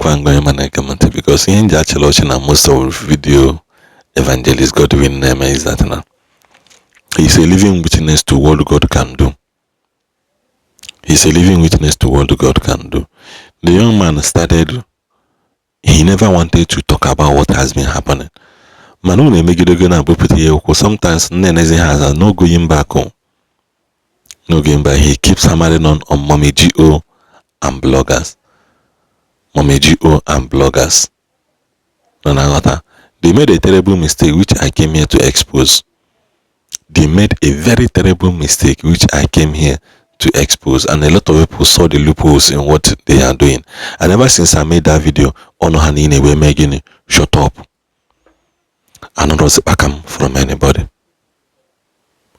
because in the most of video evangelist Godwin name is that now. He's a living witness to what God can do. He's a living witness to what God can do. The young man started, he never wanted to talk about what has been happening. Sometimes no going back home. No going back. He keeps hammering on Mommy GO and bloggers. Mommy GO and bloggers. They made a terrible mistake which I came here to expose. They made a very terrible mistake which I came here to expose, and a lot of people saw the loopholes in what they are doing. And ever since I made that video, Onohanine we making shut up. I don't know back from anybody.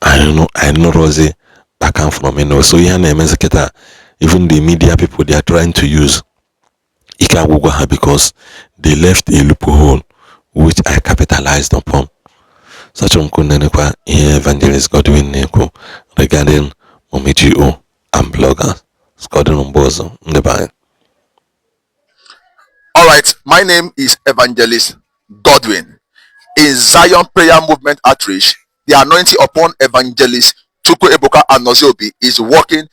I don't know Rose back from anyone. So even the media people, they are trying to use Ika because they left a loophole which I capitalized upon. Such evangelist Godwin Neko regarding Momigio and bloggers. Alright, my name is Evangelist Godwin. In Zion Prayer Movement Outreach, the anointing upon Evangelist Chukwu Ebuka and Noziobi is working.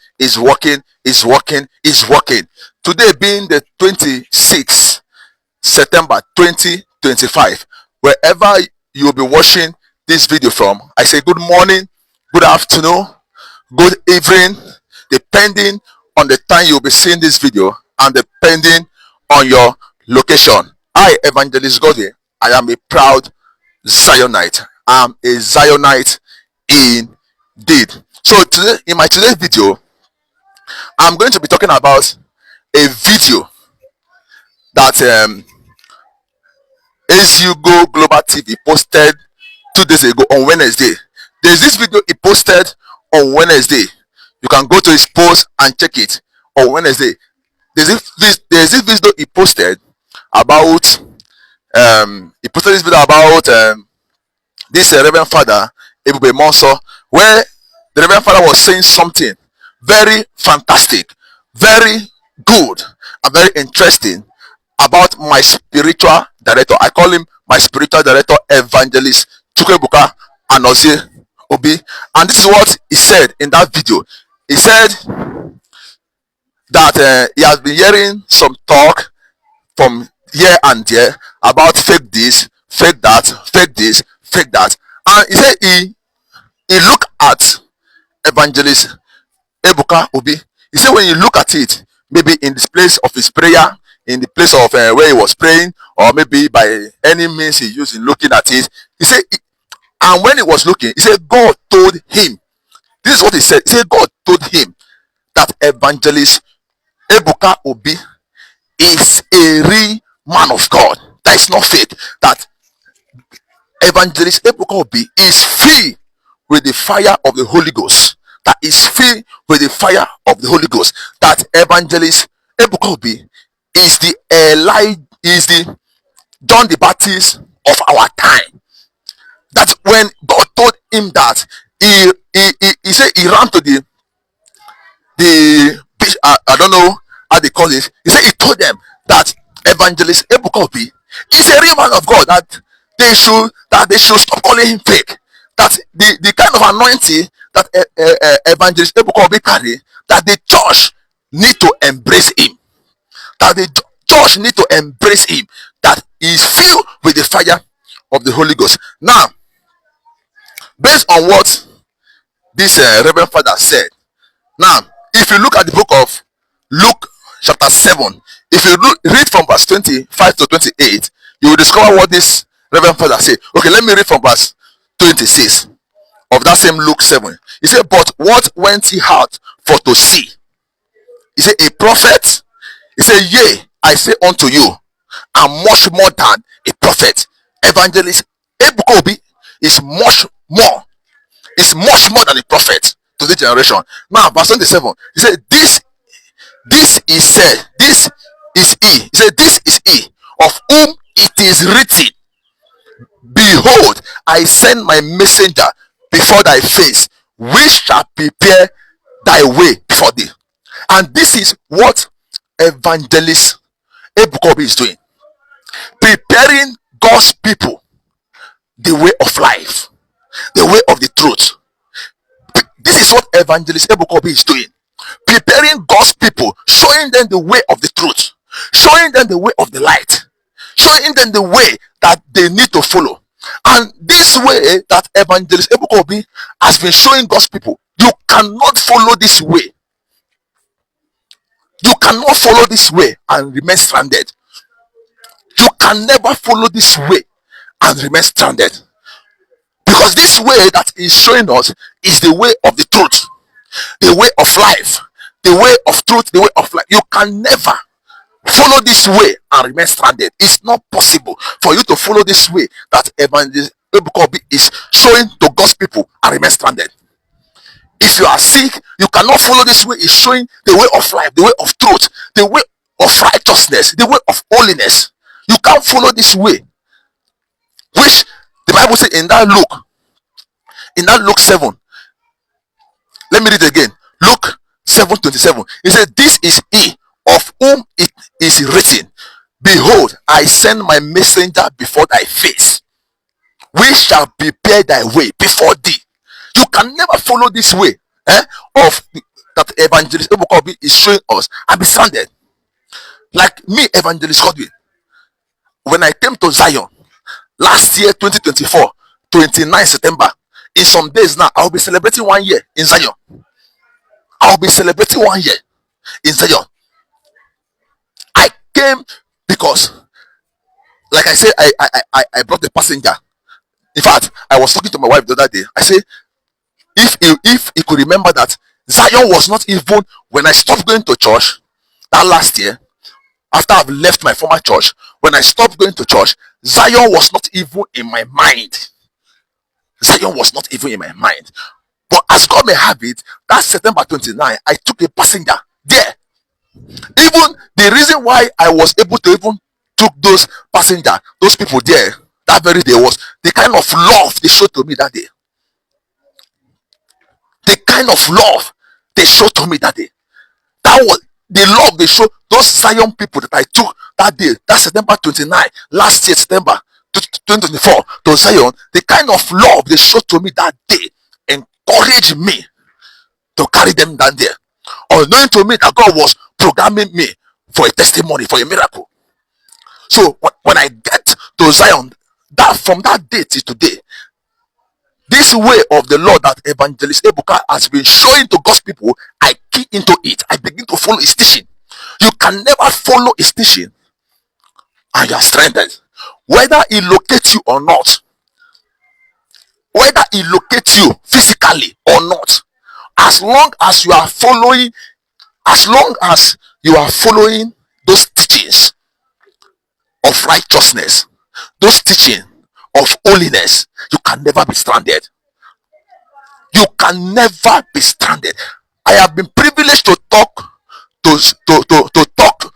Today being the 26th September 2025, wherever you will be watching this video from, I say good morning, good afternoon, good evening, depending on the time you'll be seeing this video and depending on your location. I, Evangelist Godwin, I am a proud Zionite. I'm a Zionite indeed. So today, in my today's video, I'm going to be talking about a video that Ezugo Global TV posted 2 days ago on Wednesday. There's this video he posted on Wednesday. You can go to his post and check it on Wednesday. There's this video he posted about this Reverend Father Ebube Monso, where the Reverend Father was saying something very fantastic, very good, and very interesting about my spiritual director. I call him my spiritual director, Evangelist Chukwu Ebuka Anozie Obi. And this is what he said in that video. He said that he has been hearing some talk from here and there about fake this, fake that, fake this, fake that. And he said he looked at Evangelist Ebuka Obi. He said when you look at it, maybe in this place of his prayer, in the place of where he was praying, or maybe by any means he used in looking at it, he said, and when he was looking, he said God told him, this is what he said, he said God told him that Evangelist Ebuka Obi is a real man of God. That is not fake. That Evangelist Ebuka Obi is filled with the fire of the Holy Ghost. That is filled with the fire of the Holy Ghost. That Evangelist Ebuka Obi is the John the Baptist of our time. That when God told him that, he said he ran to the I don't know how they call it. He said he told them that Evangelist Ebuka Obi is a real man of God. That they should stop calling him fake. That the kind of anointing that Evangelist Ebuka Obi carry, that the church need to embrace him. That the church need to embrace him. That he is filled with the fire of the Holy Ghost. Now, based on what this Reverend Father said, now if you look at the book of Luke chapter 7, if you read from verse 25 to 28, you will discover what this Reverend Father said. Okay, let me read from verse 26 of that same Luke 7. He said, but what went he out for to see? He said, a prophet? He said, yea, I say unto you, and much more than a prophet. Evangelist Ebuka Obi is much more than a prophet to this generation. Now, verse 27, he said, this is said, this is he. He said, this is he of whom it is written, behold, I send my messenger before thy face, which shall prepare thy way before thee. And this is what Evangelist Ebuka is doing, preparing God's people the way of life, the way of the truth. This is what Evangelist Ebuka is doing, preparing God's people, showing them the way of the truth, showing them the way of the light, showing them the way that they need to follow. And this way that Evangelist Ebuka has been showing God's people, you cannot follow this way. You cannot follow this way and remain stranded. You can never follow this way and remain stranded. Because this way that is showing us is the way of the truth, the way of life, the way of truth, the way of life. You can never follow this way and remain stranded. It's not possible for you to follow this way that Evangelist Ebuka is showing to God's people and remain stranded. If you are sick, you cannot follow this way. It's showing the way of life, the way of truth, the way of righteousness, the way of holiness. You can't follow this way, which the Bible says in that Luke 7. Let me read it again. Luke 7:27. It said, "This is he of whom it is written, Behold, I send my messenger before thy face, which shall prepare thy way before thee." You can never follow this way of that Evangelist Ebuka is showing us and be stranded. Like me, Evangelist Godwin, when I came to Zion last year, 2024, 29 September, in some days now, I'll be celebrating 1 year in Zion. I'll be celebrating 1 year in Zion. I came because, like I said, I brought the passenger. In fact, I was talking to my wife the other day. I said, if you could remember that Zion was not even, when I stopped going to church that last year, after I've left my former church, when I stopped going to church, Zion was not even in my mind. Zion was not even in my mind. But as God may have it, that September 29, I took a passenger there. Even the reason why I was able to even took those passenger, those people there that very day, was the kind of love they showed to me that day. The kind of love they showed to me that day. That was the love they showed those Zion people that I took that day, that September 29, last year, September 2024, to Zion. The kind of love they showed to me that day encouraged me to carry them down there, unknowing to me that God was programming me for a testimony, for a miracle. So when I get to Zion, that from that day till today, this way of the Lord that Evangelist Ebuka has been showing to God's people, I key into it. I begin to follow his teaching. You can never follow his teaching and you are stranded. Whether he locates you or not, whether he locates you physically or not, as long as you are following, those teachings of righteousness, those teachings of holiness, you can never be stranded. You can never be stranded. I have been privileged to talk to talk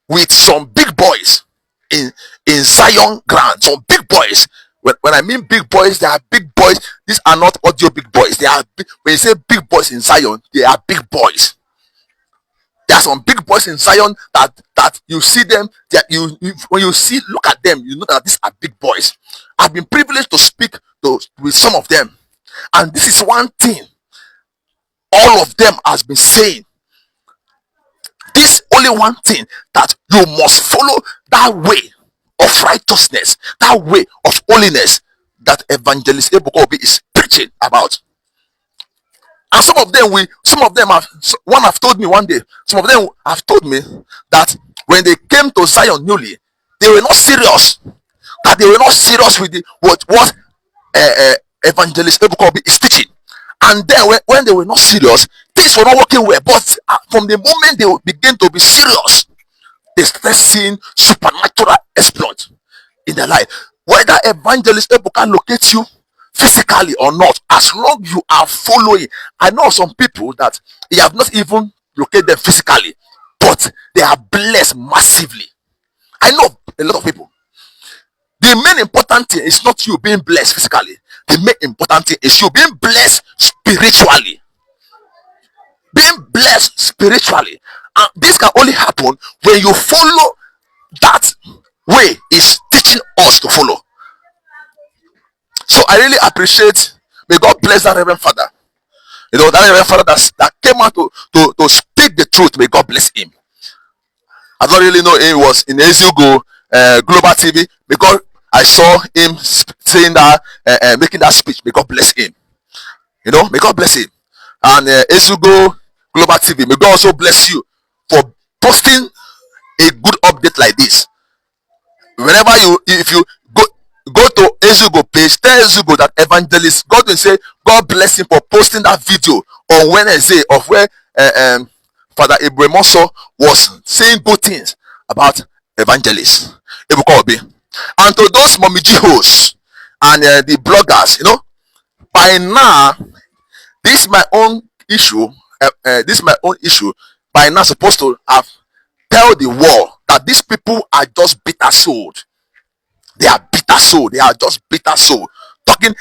with some big boys in Zion ground. Some big boys. When I mean big boys, they are big boys. These are not audio big boys. They are big, when you say big boys in Zion, they are big boys. There are some big boys in Zion that you see them, that you when you look at them, you know that these are big boys. I've been privileged to speak with some of them, and this is one thing all of them has been saying. This only one thing, that you must follow that way of righteousness, that way of holiness that Evangelist Ebuka is preaching about. And some of them have, one have told me one day, some of them have told me that when they came to Zion newly, they were not serious. That they were not serious with what Evangelist Ebuka is teaching. And then when they were not serious, things were not working well. But from the moment they began to be serious, they started seeing supernatural exploit in their life. Whether Evangelist Ebuka locates you physically or not, as long you are following. I know some people that you have not even located them physically, but they are blessed massively. I know a lot of people. The main important thing is not you being blessed physically. The main important thing is you being blessed spiritually. Being blessed spiritually. And this can only happen when you follow that way is teaching us to follow. So I really appreciate, may God bless that Reverend Father. You know, that Reverend Father that came out to speak the truth. May God bless him. I don't really know him. He was in Ezugo Global TV, because I saw him saying that, making that speech. May God bless him. You know, may God bless him. And Ezugo Global TV, may God also bless you for posting a good update like this. Whenever if you go to Ezugo page, tell Ezugo that evangelist God will say God bless him for posting that video on Wednesday of where Father Ibremoso was saying good things about evangelist Ebuka. And to those momiji hosts and the bloggers, you know, by now this is my own issue. This is my own issue. By now, supposed to have tell the world that these people are just bitter souled. They are bitter soul. They are just bitter soul. Talking.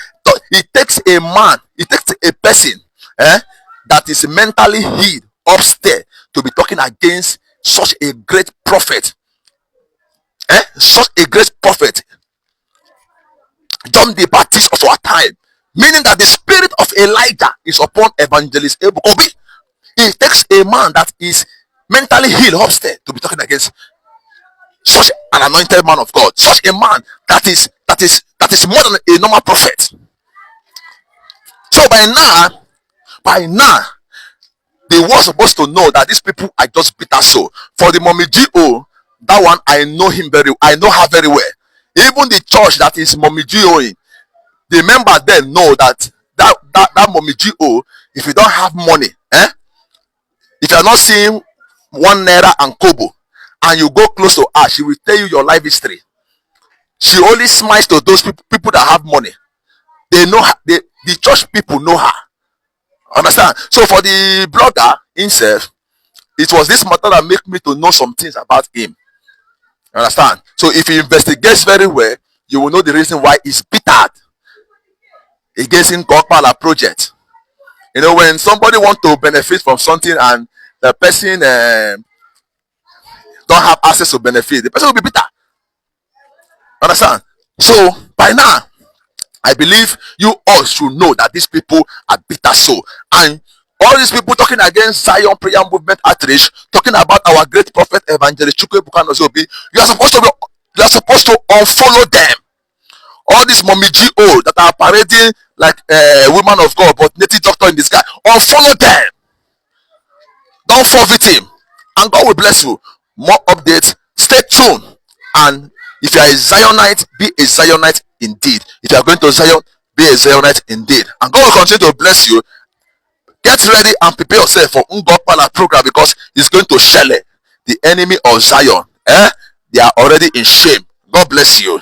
It takes a man. It takes a person that is mentally healed upstairs to be talking against such a great prophet. Such a great prophet, John the Baptist of our time. Meaning that the spirit of Elijah is upon evangelist Ebuka. It takes a man that is mentally healed upstairs to be talking against such an anointed man of God, such a man that is more than a normal prophet. So by now, they were supposed to know that these people are just bitter soul. For the Mommy G.O., that one I know her very well. Even the church that is Mommy G.O. in, the member then know that Mommy G.O., if you don't have money, if you are not seeing 1 naira and kobo, and you go close to her, she will tell you your life history. She only smiles to those people that have money. They know her. The church people know her. Understand? So for the blogger himself, it was this matter that made me to know some things about him. Understand? So if he investigates very well, you will know the reason why he's bitter against him Gokpala project. You know, when somebody wants to benefit from something and the person don't have access to benefit, the person will be bitter. Understand? So by now, I believe you all should know that these people are bitter soul. And all these people talking against Zion Prayer Movement Outreach, talking about our great prophet evangelist Chukwu Ebuka, you are supposed to unfollow them. All these Mommy G.O. that are parading like women of God but native doctor in the sky, unfollow them. Don't forfeit him, and God will bless you. More updates, stay tuned. And if you are a Zionite, be a Zionite indeed. If you are going to Zion, be a Zionite indeed. And God will continue to bless you. Get ready and prepare yourself for Ngokpala program, because it's going to shell the enemy of Zion. They are already in shame. God bless you.